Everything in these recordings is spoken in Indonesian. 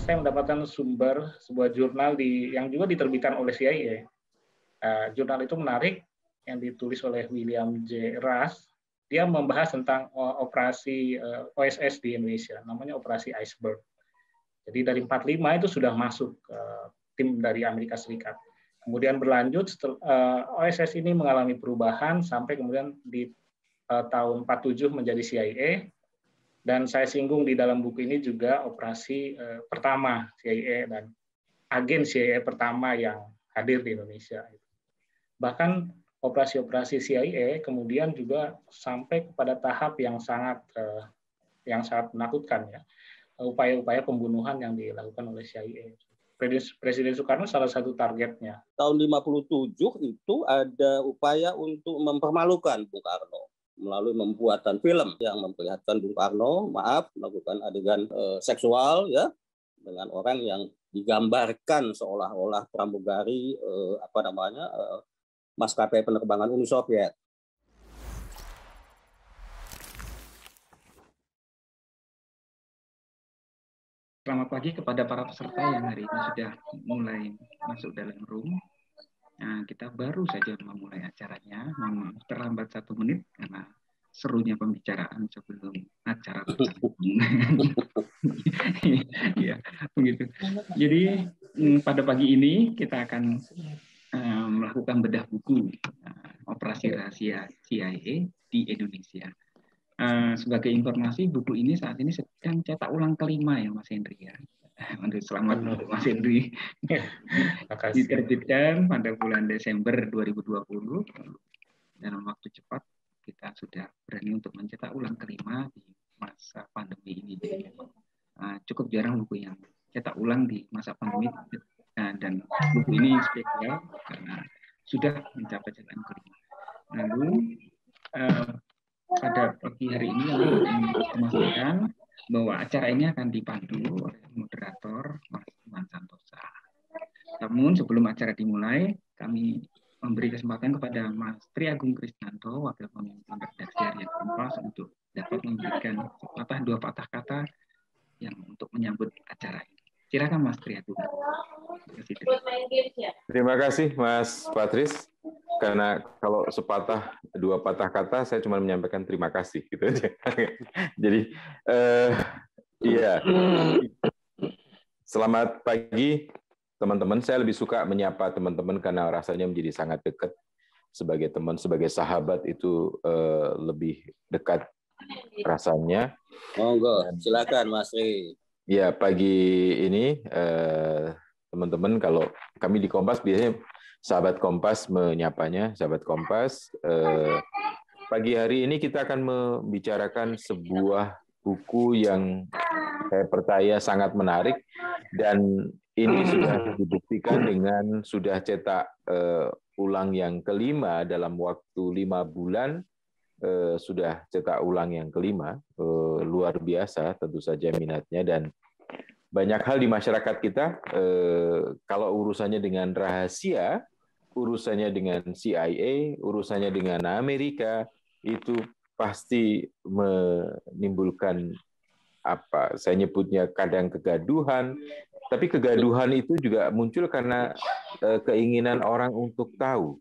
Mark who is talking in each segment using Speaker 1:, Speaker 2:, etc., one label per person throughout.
Speaker 1: saya mendapatkan sumber sebuah jurnal yang juga diterbitkan oleh CIA. Jurnal itu menarik, yang ditulis oleh William J. Rush. Dia membahas tentang operasi OSS di Indonesia, namanya Operasi Iceberg. Jadi dari 45 itu sudah masuk tim dari Amerika Serikat. Kemudian berlanjut, OSS ini mengalami perubahan sampai kemudian di tahun 47 menjadi CIA. Dan saya singgung di dalam buku ini juga operasi pertama CIA dan agen CIA pertama yang hadir di Indonesia. Bahkan operasi-operasi CIA kemudian juga sampai kepada tahap yang sangat menakutkan, ya, upaya-upaya pembunuhan yang dilakukan oleh CIA. Presiden Soekarno salah satu targetnya.
Speaker 2: Tahun 57 itu ada upaya untuk mempermalukan Bung Karno melalui pembuatan film yang memperlihatkan Bung Karno, melakukan adegan seksual, ya, dengan orang yang digambarkan seolah-olah pramugari maskapai penerbangan Uni Soviet.
Speaker 3: Selamat pagi kepada para peserta yang hari ini sudah mulai masuk dalam room. Nah, kita baru saja memulai acaranya, terlambat 1 menit karena serunya pembicaraan sebelum acara berlangsung. Ya, begitu. Jadi pada pagi ini kita akan melakukan bedah buku operasi rahasia CIA di Indonesia. Sebagai informasi, buku ini saat ini sedang cetak ulang kelima, ya Mas Henry, ya. Selamat untuk Mas Henry. Diterbitkan pada bulan Desember 2020. Dalam waktu cepat kita sudah berani untuk mencetak ulang kelima di masa pandemi ini. Jadi, cukup jarang buku yang cetak ulang di masa pandemi. Dan buku ini spesial karena sudah mencapai cetakan kelima. Lalu pada pagi hari ini kami ingin memastikan bahwa acara ini akan dipandu oleh moderator Mas Iman Santosa. Namun sebelum acara dimulai, kami memberi kesempatan kepada Mas Tri Agung Krisnanto, Wakil Pemimpin Redaksi Harian Kompas, untuk dapat memberikan dua patah kata yang untuk menyambut acara ini. Silakan Mas Tri Agung.
Speaker 4: Terima kasih Mas Patris. Karena kalau dua patah kata, saya cuma menyampaikan terima kasih gitu aja. Jadi, iya. Selamat pagi teman-teman. Saya lebih suka menyapa teman-teman karena rasanya menjadi sangat dekat. Sebagai teman, sebagai sahabat itu lebih dekat rasanya.
Speaker 2: Monggo, silakan Mas Ri.
Speaker 4: Ya, pagi ini teman-teman, kalau kami di Kompas biasanya sahabat Kompas menyapanya, sahabat Kompas. Pagi hari ini kita akan membicarakan sebuah buku yang saya percaya sangat menarik, dan ini sudah dibuktikan dengan sudah cetak ulang yang kelima dalam waktu 5 bulan. Sudah cetak ulang yang kelima, luar biasa tentu saja minatnya, dan banyak hal di masyarakat kita, kalau urusannya dengan rahasia, urusannya dengan CIA, urusannya dengan Amerika, itu pasti menimbulkan saya nyebutnya kadang kegaduhan, tapi kegaduhan itu juga muncul karena keinginan orang untuk tahu.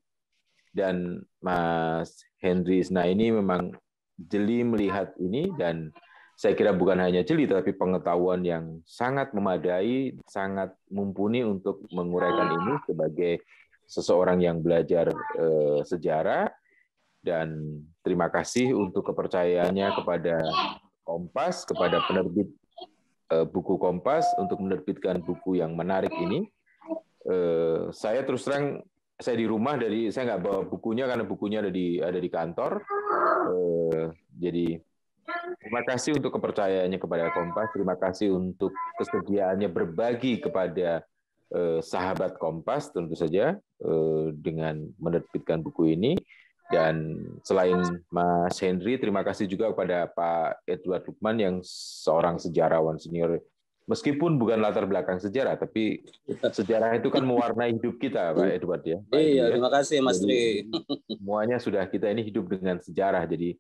Speaker 4: Dan Mas Henry Isna ini memang jeli melihat ini, dan saya kira bukan hanya jeli, tapi pengetahuan yang sangat memadai, sangat mumpuni untuk menguraikan ini sebagai seseorang yang belajar sejarah. Dan terima kasih untuk kepercayaannya kepada Kompas, kepada penerbit buku Kompas untuk menerbitkan buku yang menarik ini. Saya terus terang, saya di rumah, saya nggak bawa bukunya karena bukunya ada di kantor. Jadi terima kasih untuk kepercayaannya kepada Kompas. Terima kasih untuk kesediaannya berbagi kepada sahabat Kompas tentu saja dengan menerbitkan buku ini. Dan selain Mas Henry, terima kasih juga kepada Pak Edward Lukman yang seorang sejarawan senior. Meskipun bukan latar belakang sejarah, tapi sejarah itu kan mewarnai hidup kita, Pak Edward, ya. Pak
Speaker 2: Iya,
Speaker 4: Edward,
Speaker 2: terima kasih Mas Tri.
Speaker 4: Semuanya sudah, kita ini hidup dengan sejarah, jadi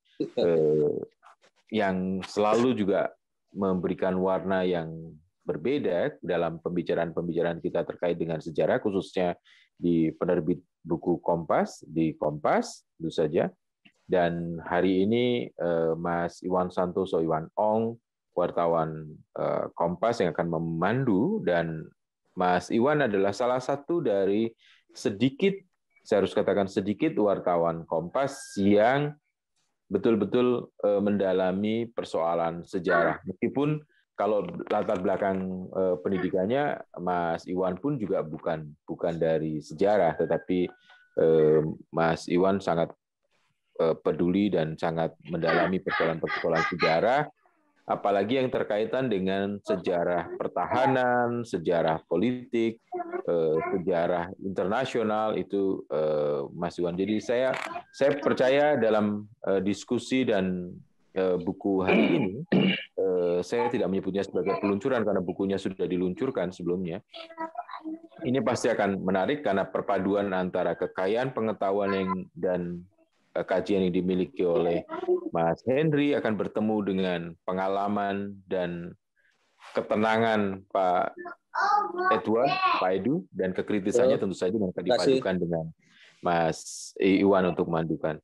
Speaker 4: yang selalu juga memberikan warna yang berbeda dalam pembicaraan-pembicaraan kita terkait dengan sejarah, khususnya di penerbit buku Kompas, di Kompas, tentu saja. Dan hari ini Mas Iwan Santoso, Iwan Ong, wartawan Kompas yang akan memandu, dan Mas Iwan adalah salah satu dari sedikit, saya harus katakan sedikit, wartawan Kompas yang betul-betul mendalami persoalan sejarah. Meskipun kalau latar belakang pendidikannya, Mas Iwan pun juga bukan dari sejarah, tetapi Mas Iwan sangat peduli dan sangat mendalami persoalan-persoalan sejarah, apalagi yang terkaitan dengan sejarah pertahanan, sejarah politik, sejarah internasional itu Mas Iwan. Jadi saya percaya dalam diskusi dan buku hari ini, saya tidak menyebutnya sebagai peluncuran karena bukunya sudah diluncurkan sebelumnya. Ini pasti akan menarik karena perpaduan antara kekayaan pengetahuan dan kajian yang dimiliki oleh Mas Henry akan bertemu dengan pengalaman dan ketenangan Pak Edward, Pak Edu, dan kekritisannya tentu saja yang akan dipadukan dengan Mas Iwan untuk memandukan.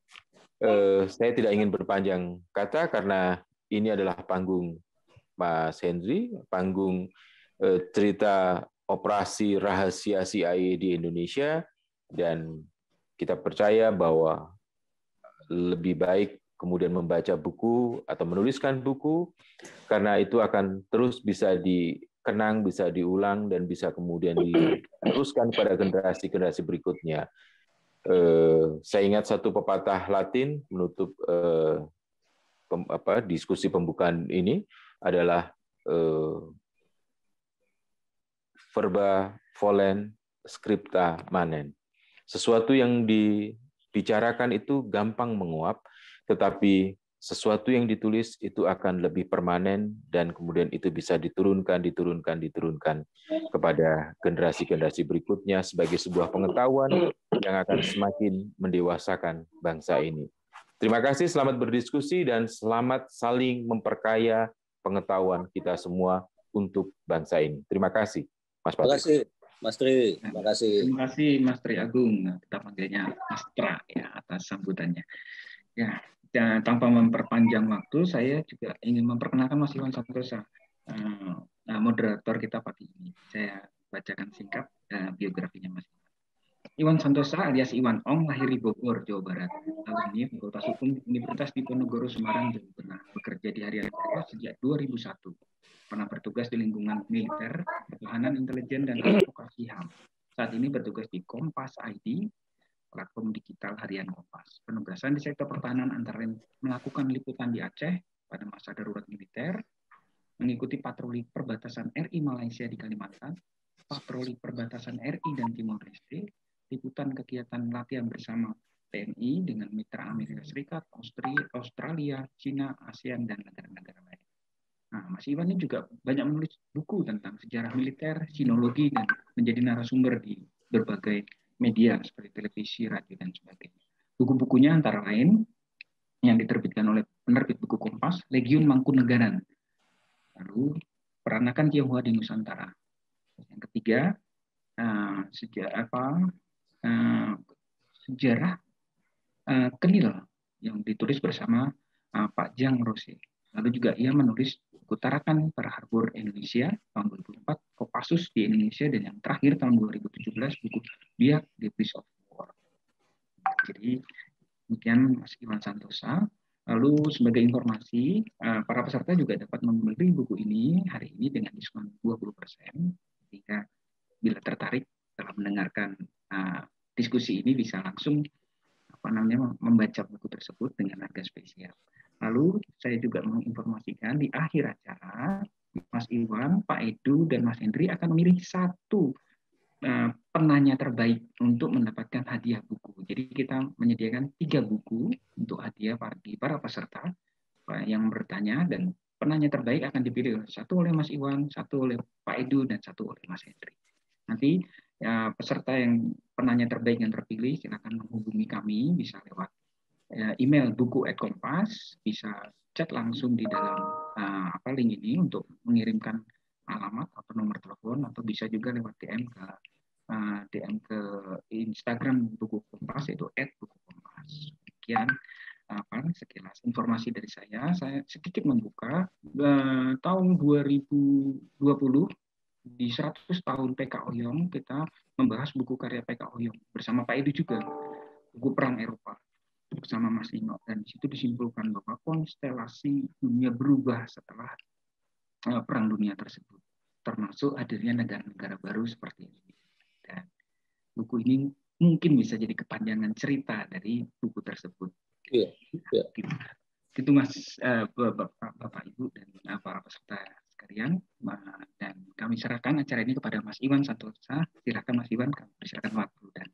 Speaker 4: Saya tidak ingin berpanjang kata karena ini adalah panggung Mas Henry, panggung cerita operasi rahasia CIA di Indonesia, dan kita percaya bahwa lebih baik kemudian membaca buku atau menuliskan buku, karena itu akan terus bisa dikenang, bisa diulang, dan bisa kemudian diteruskan pada generasi-generasi berikutnya. Saya ingat satu pepatah Latin menutup diskusi pembukaan ini adalah verba volen scripta manen. Sesuatu yang dibicarakan itu gampang menguap, tetapi sesuatu yang ditulis itu akan lebih permanen dan kemudian itu bisa diturunkan kepada generasi-generasi berikutnya sebagai sebuah pengetahuan yang akan semakin mendewasakan bangsa ini. Terima kasih, selamat berdiskusi dan selamat saling memperkaya pengetahuan kita semua untuk bangsa ini. Terima kasih, Mas Patrik.
Speaker 2: Terima kasih, Mas Tri. Terima kasih.
Speaker 3: Terima kasih, Mas Tri Agung. Kita panggilnya Mas Tra ya atas sambutannya. Ya, dan tanpa memperpanjang waktu, saya juga ingin memperkenalkan Mas Iwan Santosa, moderator kita pagi ini. Saya bacakan singkat biografinya Mas Iwan Santosa alias Iwan Ong lahir di Bogor, Jawa Barat. Alumni Fakultas Hukum Universitas Diponegoro, Semarang, Jawa Tengah. Bekerja di Harian Kompas sejak 2001. Pernah bertugas di lingkungan militer, pertahanan, intelijen, dan advokasi HAM. Saat ini bertugas di Kompas ID, platform digital harian Kompas. Penugasan di sektor pertahanan antara lain melakukan liputan di Aceh pada masa darurat militer, mengikuti patroli perbatasan RI Malaysia di Kalimantan, patroli perbatasan RI dan Timor Leste, liputan kegiatan latihan bersama TNI dengan mitra Amerika Serikat, Australia, Cina, ASEAN, dan negara-negara lain. Nah, Mas Iwan ini juga banyak menulis buku tentang sejarah militer, sinologi, dan menjadi narasumber di berbagai media seperti televisi, radio, dan sebagainya. Buku-bukunya antara lain yang diterbitkan oleh penerbit buku Kompas, Legiun Mangkunegaran, lalu Peranakan Tionghoa di Nusantara. Yang ketiga, sejarah Kenil yang ditulis bersama Pak Jang Rose. Lalu juga ia menulis buku Tarakan Pearl Harbor Indonesia tahun 2004, Kopassus di Indonesia, dan yang terakhir tahun 2017 buku Biak The Peace of War. Jadi demikian Mas Iwan Santosa. Lalu sebagai informasi, para peserta juga dapat membeli buku ini hari ini dengan diskon 20%. Jika bila tertarik setelah mendengarkan diskusi ini bisa langsung membaca buku tersebut dengan harga spesial. Lalu saya juga menginformasikan di akhir acara Mas Iwan, Pak Edu, dan Mas Hendri akan memilih satu penanya terbaik untuk mendapatkan hadiah buku. Jadi kita menyediakan 3 buku untuk hadiah bagi para peserta yang bertanya, dan penanya terbaik akan dipilih satu oleh Mas Iwan, satu oleh Pak Edu, dan satu oleh Mas Hendri. Nanti peserta yang penanya terbaik yang terpilih silakan menghubungi kami, bisa lewat email buku@kompas, bisa chat langsung di dalam link ini untuk mengirimkan alamat atau nomor telepon, atau bisa juga lewat DM ke Instagram Buku Kompas, yaitu @bukukompas. Demikian sekilas informasi dari saya. Saya sedikit membuka tahun 2020 di 100 tahun PK Oyong, kita membahas buku karya PK Oyong bersama Pak Edu juga, buku Perang Eropa bersama Mas Ino, dan di situ disimpulkan bahwa konstelasi dunia berubah setelah Perang Dunia tersebut, termasuk hadirnya negara-negara baru seperti ini. Dan buku ini mungkin bisa jadi kepanjangan cerita dari buku tersebut.
Speaker 2: Iya.
Speaker 3: Itu Mas Bapak Ibu dan para peserta sekalian, dan kami serahkan acara ini kepada Mas Iwan Santosa. Silakan Mas Iwan, kami persilakan waktu dan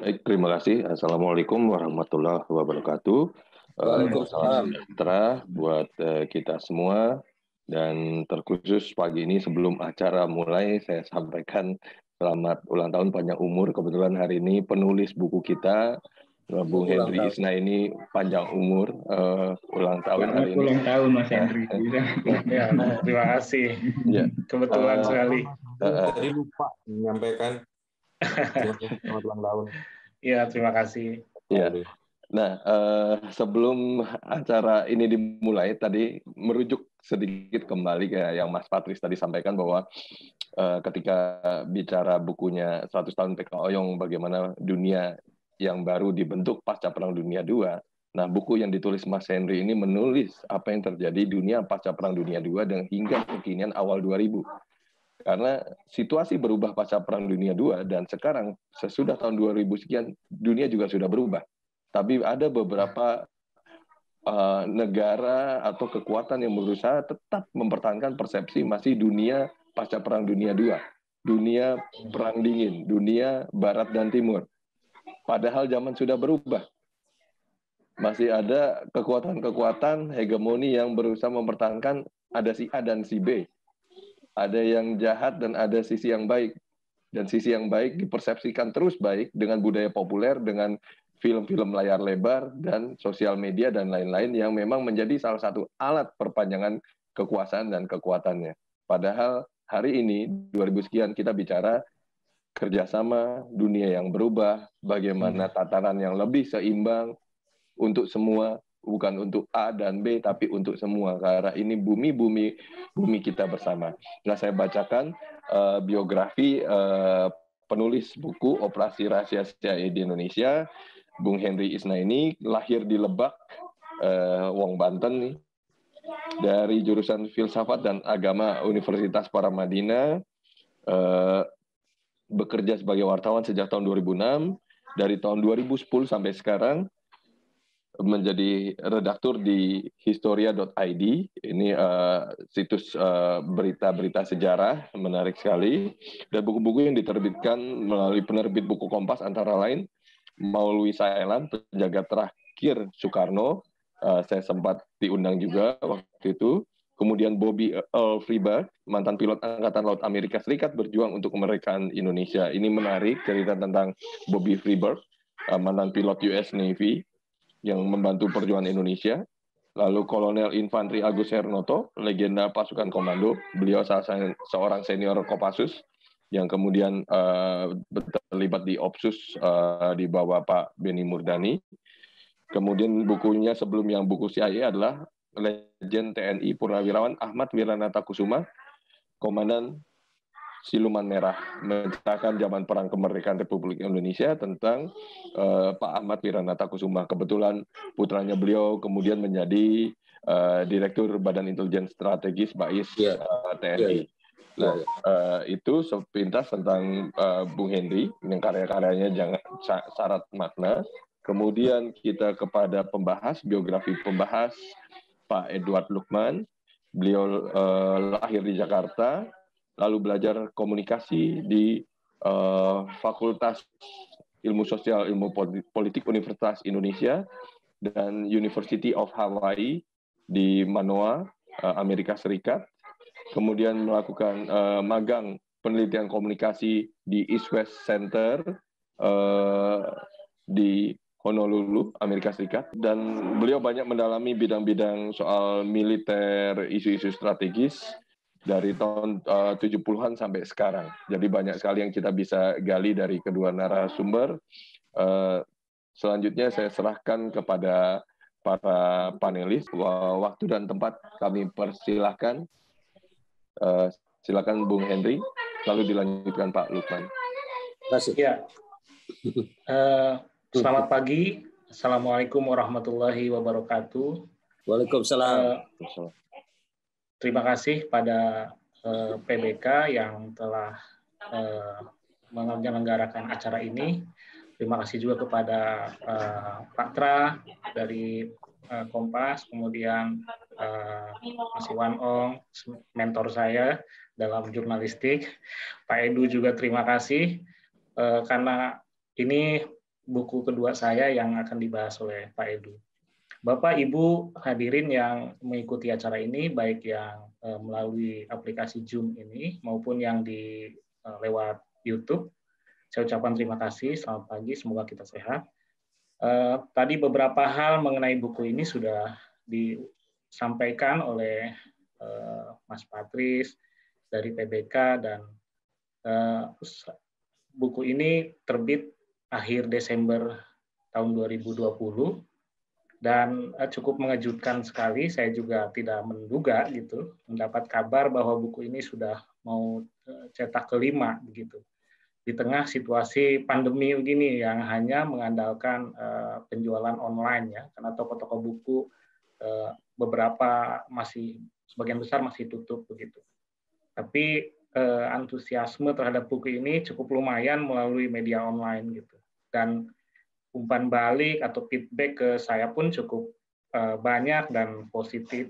Speaker 5: Baik, terima kasih. Assalamualaikum warahmatullahi wabarakatuh. Salam sejahtera buat kita semua, dan terkhusus pagi ini sebelum acara mulai saya sampaikan selamat ulang tahun panjang umur. Kebetulan hari ini penulis buku kita Bung Henry Isna ini panjang umur, ulang tahun hari ini.
Speaker 3: Ulang tahun Mas Henry.
Speaker 1: Ya, terima kasih. Ya. Kebetulan sekali.
Speaker 5: Tadi lupa menyampaikan selamat ulang tahun.
Speaker 1: Ya, terima kasih.
Speaker 5: Ya. Nah, sebelum acara ini dimulai, tadi merujuk sedikit kembali ke yang Mas Patris tadi sampaikan bahwa ketika bicara bukunya 100 tahun PK Oyong, bagaimana dunia yang baru dibentuk pasca Perang Dunia II. Nah, buku yang ditulis Mas Henry ini menulis apa yang terjadi dunia pasca Perang Dunia II dan hingga kekinian awal 2000. Karena situasi berubah pasca Perang Dunia II, dan sekarang sesudah tahun 2000 sekian, dunia juga sudah berubah. Tapi ada beberapa negara atau kekuatan yang berusaha tetap mempertahankan persepsi masih dunia pasca Perang Dunia II. Dunia Perang Dingin, dunia Barat dan Timur. Padahal zaman sudah berubah. Masih ada kekuatan-kekuatan hegemoni yang berusaha mempertahankan ada si A dan si B. Ada yang jahat dan ada sisi yang baik. Dan sisi yang baik dipersepsikan terus baik dengan budaya populer, dengan film-film layar lebar, dan sosial media, dan lain-lain yang memang menjadi salah satu alat perpanjangan kekuasaan dan kekuatannya. Padahal hari ini, 2000 sekian, kita bicara kerjasama, dunia yang berubah, bagaimana tataran yang lebih seimbang untuk semua, bukan untuk A dan B, tapi untuk semua. Karena ini bumi kita bersama. Nah, saya bacakan biografi penulis buku Operasi Rahasia CIA di Indonesia, Bung Henry Isna ini. Lahir di Lebak, Wong Banten nih, dari jurusan Filsafat dan Agama Universitas Paramadina. Bekerja sebagai wartawan sejak tahun 2006, dari tahun 2010 sampai sekarang menjadi redaktur di historia.id. Ini situs berita-berita sejarah, menarik sekali. Dan buku-buku yang diterbitkan melalui penerbit Buku Kompas antara lain Maulwi Saelan, penjaga terakhir Soekarno. Saya sempat diundang juga waktu itu. Kemudian Bobby Earl Freeberg, mantan pilot Angkatan Laut Amerika Serikat, berjuang untuk kemerdekaan Indonesia. Ini menarik, cerita tentang Bobby Freeberg, mantan pilot US Navy, yang membantu perjuangan Indonesia. Lalu Kolonel Infantri Agus Hernoto, legenda pasukan komando. Beliau seorang senior Kopassus, yang kemudian terlibat di Opsus di bawah Pak Beni Murdani. Kemudian bukunya sebelum yang buku CIA adalah Legend TNI Purnawirawan Ahmad Wiranata Kusuma, Komandan Siluman Merah, menceritakan zaman perang kemerdekaan Republik Indonesia tentang Pak Ahmad Wiranata Kusuma. Kebetulan putranya beliau kemudian menjadi Direktur Badan Intelijen Strategis BAIS TNI. Nah, itu sepintas tentang Bung Henry, yang karya-karyanya jangan syarat makna. Kemudian kita kepada biografi pembahas Pak Edward Lukman. Beliau lahir di Jakarta, lalu belajar komunikasi di Fakultas Ilmu Sosial Ilmu Politik Universitas Indonesia dan University of Hawaii di Manoa, Amerika Serikat. Kemudian melakukan magang penelitian komunikasi di East West Center di Honolulu, Amerika Serikat. Dan beliau banyak mendalami bidang-bidang soal militer, isu-isu strategis, dari tahun 70-an sampai sekarang. Jadi banyak sekali yang kita bisa gali dari kedua narasumber. Selanjutnya saya serahkan kepada para panelis. Waktu dan tempat kami persilahkan. Silakan Bung Henry, lalu dilanjutkan Pak Lukman.
Speaker 2: Terima kasih.
Speaker 1: Ya. Selamat pagi. Assalamualaikum warahmatullahi wabarakatuh.
Speaker 2: Waalaikumsalam.
Speaker 1: Terima kasih pada PBK yang telah menyelenggarakan acara ini. Terima kasih juga kepada Pak Tra dari Kompas, kemudian Mas Iwan Ong, mentor saya dalam jurnalistik. Pak Edu juga terima kasih, karena ini buku kedua saya yang akan dibahas oleh Pak Edu. Bapak, Ibu hadirin yang mengikuti acara ini, baik yang melalui aplikasi Zoom ini, maupun yang lewat YouTube, saya ucapkan terima kasih, selamat pagi, semoga kita sehat. Tadi beberapa hal mengenai buku ini sudah disampaikan oleh Mas Patris dari PBK, dan buku ini terbit akhir Desember tahun 2020, dan cukup mengejutkan sekali. Saya juga tidak menduga gitu mendapat kabar bahwa buku ini sudah mau cetak kelima begitu. Di tengah situasi pandemi begini yang hanya mengandalkan penjualan online ya, karena toko-toko buku beberapa sebagian besar masih tutup begitu. Tapi antusiasme terhadap buku ini cukup lumayan melalui media online gitu. Dan umpan balik atau feedback ke saya pun cukup banyak dan positif.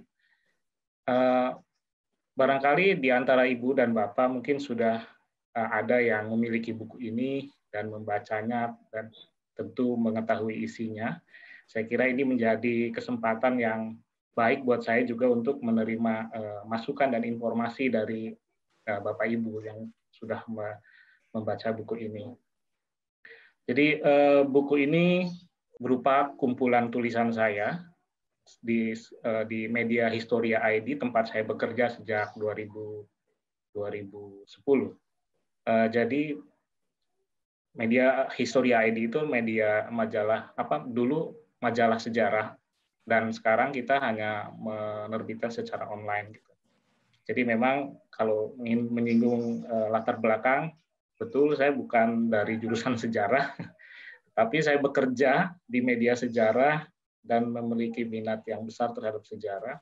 Speaker 1: Barangkali di antara Ibu dan Bapak mungkin sudah ada yang memiliki buku ini dan membacanya dan tentu mengetahui isinya. Saya kira ini menjadi kesempatan yang baik buat saya juga untuk menerima masukan dan informasi dari Bapak Ibu yang sudah membaca buku ini. Jadi buku ini berupa kumpulan tulisan saya di media Historia ID, tempat saya bekerja sejak 2010. Jadi media Historia ID itu majalah dulu majalah sejarah, dan sekarang kita hanya menerbitkan secara online gitu. Jadi memang kalau ingin menyinggung latar belakang, betul saya bukan dari jurusan sejarah, tapi saya bekerja di media sejarah dan memiliki minat yang besar terhadap sejarah.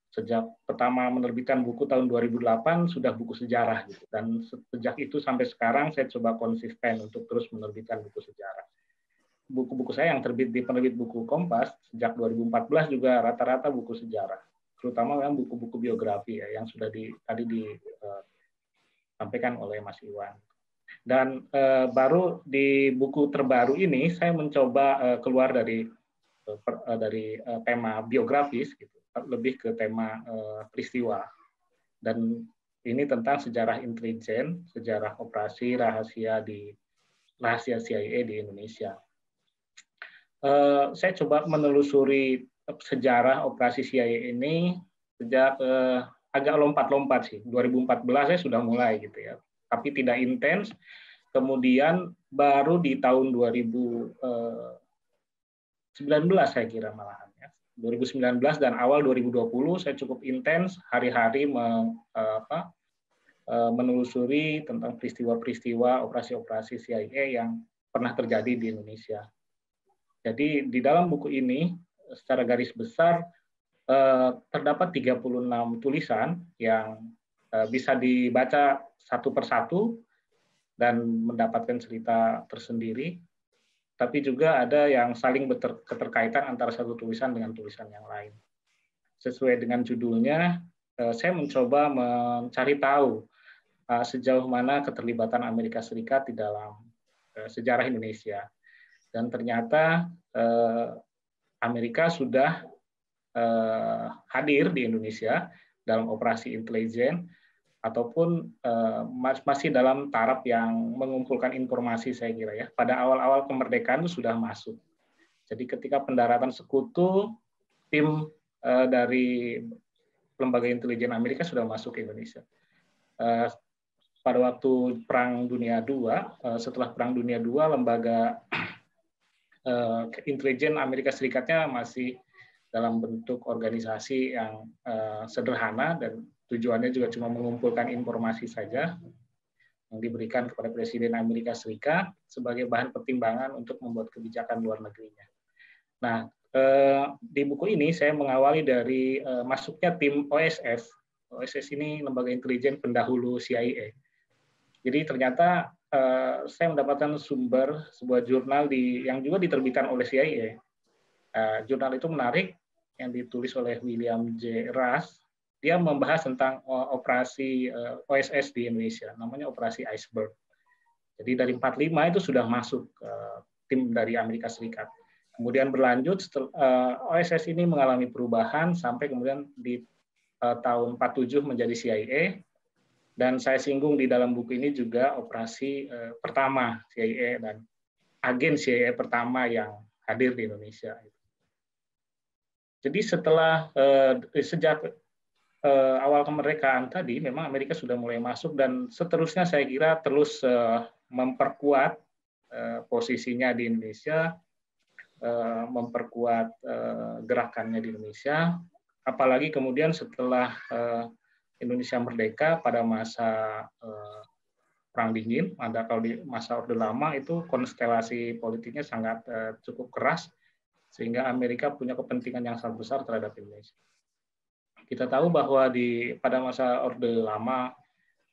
Speaker 1: Sejak pertama menerbitkan buku tahun 2008 sudah buku sejarah gitu. Dan sejak itu sampai sekarang saya coba konsisten untuk terus menerbitkan buku sejarah. Buku-buku saya yang terbit di penerbit buku Kompas sejak 2014 juga rata-rata buku sejarah, terutama memang buku-buku biografi ya, yang sudah tadi disampaikan oleh Mas Iwan. Dan baru di buku terbaru ini saya mencoba keluar dari tema biografis gitu, lebih ke tema peristiwa. Dan ini tentang sejarah intelijen, sejarah operasi rahasia CIA di Indonesia. Saya coba menelusuri sejarah operasi CIA ini sejak agak lompat-lompat sih. 2014 saya sudah mulai gitu ya, tapi tidak intens. Kemudian baru di tahun 2019 saya kira malahan ya. 2019 dan awal 2020 saya cukup intens hari-hari menelusuri tentang peristiwa-peristiwa operasi-operasi CIA yang pernah terjadi di Indonesia. Jadi di dalam buku ini secara garis besar terdapat 36 tulisan yang bisa dibaca satu persatu dan mendapatkan cerita tersendiri, tapi juga ada yang saling keterkaitan antara satu tulisan dengan tulisan yang lain. Sesuai dengan judulnya, saya mencoba mencari tahu sejauh mana keterlibatan Amerika Serikat di dalam sejarah Indonesia. Dan ternyata Amerika sudah hadir di Indonesia dalam operasi intelijen, ataupun masih dalam taraf yang mengumpulkan informasi saya kira ya. Pada awal-awal kemerdekaan itu sudah masuk. Jadi ketika pendaratan sekutu, tim dari lembaga intelijen Amerika sudah masuk ke Indonesia. Pada waktu Perang Dunia II, setelah Perang Dunia II, lembaga intelijen Amerika Serikatnya masih dalam bentuk organisasi yang sederhana dan tujuannya juga cuma mengumpulkan informasi saja yang diberikan kepada Presiden Amerika Serikat sebagai bahan pertimbangan untuk membuat kebijakan luar negerinya. Nah, di buku ini saya mengawali dari masuknya tim OSS. OSS ini lembaga intelijen pendahulu CIA. Jadi ternyata saya mendapatkan sumber sebuah jurnal yang juga diterbitkan oleh CIA. Jurnal itu menarik, yang ditulis oleh William J. Rush. Dia membahas tentang operasi OSS di Indonesia, namanya Operasi Iceberg. Jadi dari 45 itu sudah masuk tim dari Amerika Serikat. Kemudian berlanjut, OSS ini mengalami perubahan sampai kemudian di tahun 47 menjadi CIA. Dan saya singgung di dalam buku ini juga operasi pertama CIA dan agen CIA pertama yang hadir di Indonesia. Jadi sejak awal kemerdekaan tadi, memang Amerika sudah mulai masuk dan seterusnya saya kira terus memperkuat posisinya di Indonesia, memperkuat gerakannya di Indonesia, apalagi kemudian setelah Indonesia merdeka pada masa Perang Dingin, kalau di masa Orde Lama itu konstelasi politiknya sangat cukup keras, sehingga Amerika punya kepentingan yang sangat besar terhadap Indonesia. Kita tahu bahwa pada masa Orde Lama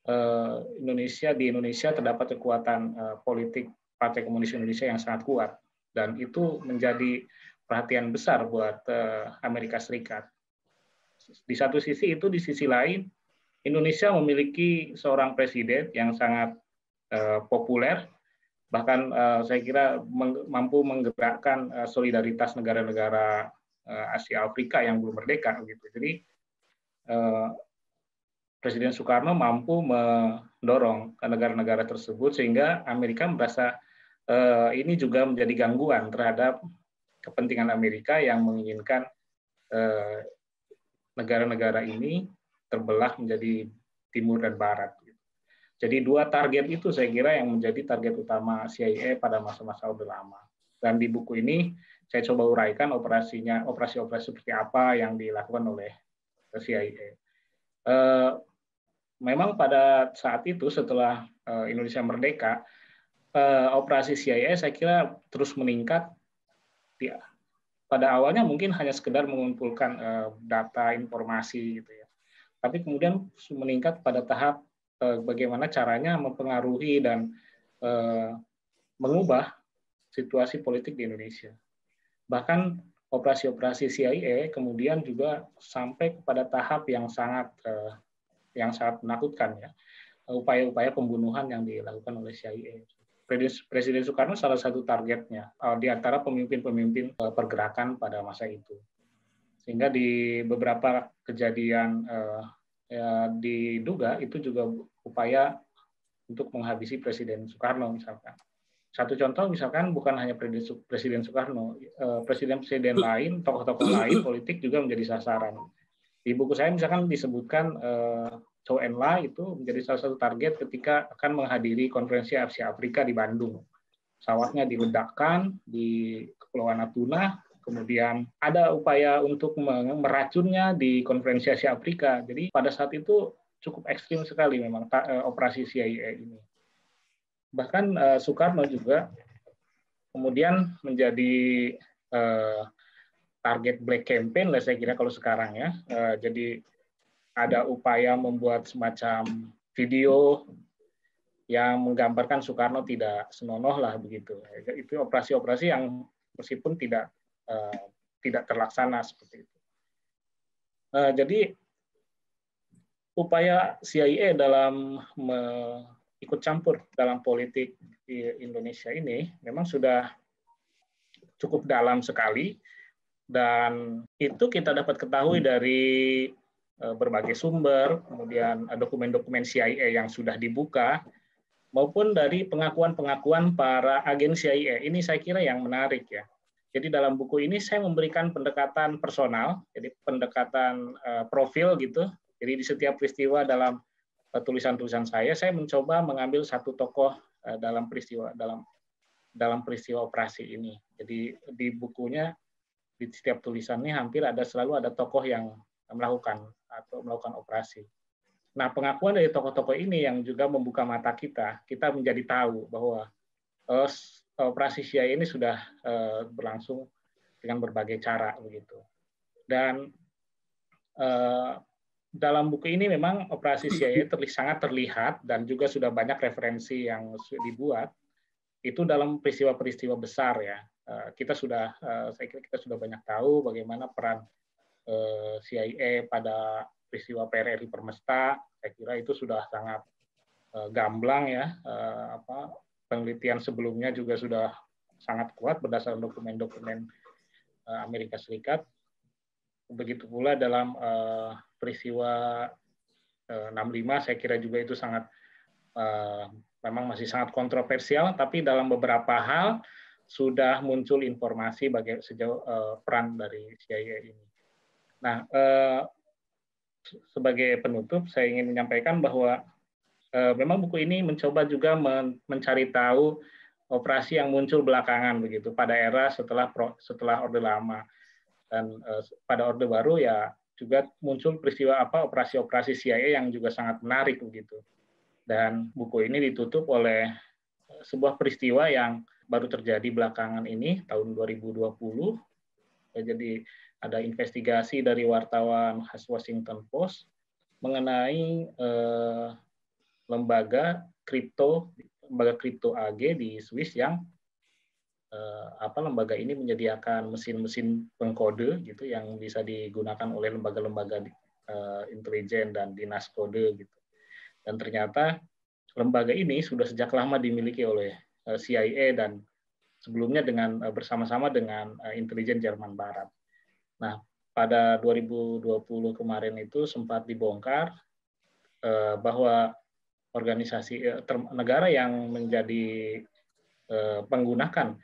Speaker 1: di Indonesia terdapat kekuatan politik Partai Komunis Indonesia yang sangat kuat, dan itu menjadi perhatian besar buat Amerika Serikat. Di satu sisi itu, di sisi lain Indonesia memiliki seorang presiden yang sangat populer, bahkan saya kira mampu menggerakkan solidaritas negara-negara Asia Afrika yang belum merdeka gitu. Jadi Presiden Soekarno mampu mendorong ke negara-negara tersebut sehingga Amerika merasa ini juga menjadi gangguan terhadap kepentingan Amerika yang menginginkan negara-negara ini terbelah menjadi timur dan barat. Jadi dua target itu saya kira yang menjadi target utama CIA pada masa-masa Orde Lama. Dan di buku ini saya coba uraikan operasi-operasi seperti apa yang dilakukan oleh CIA. Memang pada saat itu setelah Indonesia merdeka, operasi CIA saya kira terus meningkat. Ya, pada awalnya mungkin hanya sekedar mengumpulkan data informasi gitu ya. Tapi kemudian meningkat pada tahap bagaimana caranya mempengaruhi dan mengubah situasi politik di Indonesia. Bahkan operasi-operasi CIA kemudian juga sampai kepada tahap yang sangat menakutkan ya, upaya-upaya pembunuhan yang dilakukan oleh CIA. Presiden Soekarno salah satu targetnya di antara pemimpin-pemimpin pergerakan pada masa itu. Sehingga di beberapa kejadian diduga itu juga upaya untuk menghabisi Presiden Soekarno misalkan. Satu contoh misalkan bukan hanya Presiden Soekarno, presiden-presiden lain, tokoh-tokoh lain politik juga menjadi sasaran. Di buku saya misalkan disebutkan Chow En-la itu menjadi salah satu target ketika akan menghadiri konferensi Asia Afrika di Bandung. Pesawatnya diledakkan di Kepulauan Natuna, kemudian ada upaya untuk meracunnya di konferensi Asia Afrika. Jadi pada saat itu cukup ekstrim sekali memang operasi CIA ini. Bahkan Soekarno juga kemudian menjadi target black campaign lah saya kira kalau sekarang ya. Jadi ada upaya membuat semacam video yang menggambarkan Soekarno tidak senonoh lah begitu. Itu operasi-operasi yang meskipun tidak terlaksana seperti itu. Jadi upaya CIA dalam ikut campur dalam politik di Indonesia ini memang sudah cukup dalam sekali, dan itu kita dapat ketahui dari berbagai sumber, kemudian dokumen-dokumen CIA yang sudah dibuka, maupun dari pengakuan-pengakuan para agen CIA. Ini saya kira yang menarik ya. Jadi dalam buku ini saya memberikan pendekatan personal, jadi pendekatan profil gitu. Jadi di setiap peristiwa dalam tulisan-tulisan saya mencoba mengambil satu tokoh dalam peristiwa operasi ini. Jadi di bukunya di setiap tulisannya selalu ada tokoh yang melakukan operasi. Nah, pengakuan dari tokoh-tokoh ini yang juga membuka mata kita menjadi tahu bahwa operasi CIA ini sudah berlangsung dengan berbagai cara begitu. Dan dalam buku ini memang operasi CIA sangat terlihat dan juga sudah banyak referensi yang dibuat itu dalam peristiwa-peristiwa besar ya. Saya kira kita sudah banyak tahu bagaimana peran CIA pada peristiwa PRRI Permesta. Saya kira itu sudah sangat gamblang ya. Penelitian sebelumnya juga sudah sangat kuat berdasarkan dokumen-dokumen Amerika Serikat. Begitu pula dalam peristiwa 65, saya kira juga itu memang masih sangat kontroversial, tapi dalam beberapa hal sudah muncul informasi sejauh peran dari CIA ini. Nah, sebagai penutup, saya ingin menyampaikan bahwa memang buku ini mencoba juga mencari tahu operasi yang muncul belakangan begitu pada era setelah Orde Lama. Dan pada Orde Baru ya juga muncul peristiwa operasi-operasi CIA yang juga sangat menarik begitu. Dan buku ini ditutup oleh sebuah peristiwa yang baru terjadi belakangan ini tahun 2020. Jadi ada investigasi dari wartawan khas Washington Post mengenai lembaga kripto AG di Swiss yang lembaga ini menyediakan mesin-mesin pengkode gitu yang bisa digunakan oleh lembaga-lembaga intelijen dan dinas kode gitu. Dan ternyata lembaga ini sudah sejak lama dimiliki oleh CIA dan sebelumnya bersama-sama dengan intelijen Jerman Barat. Nah, pada 2020 kemarin itu sempat dibongkar bahwa organisasi negara yang menjadi menggunakan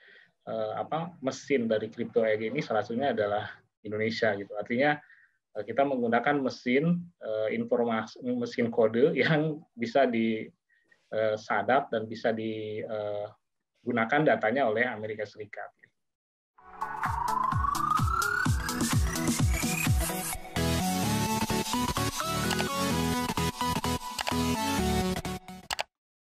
Speaker 1: mesin dari kripto AG ini salah satunya adalah Indonesia gitu. Artinya kita menggunakan mesin mesin kode yang bisa disadap dan bisa digunakan datanya oleh Amerika Serikat.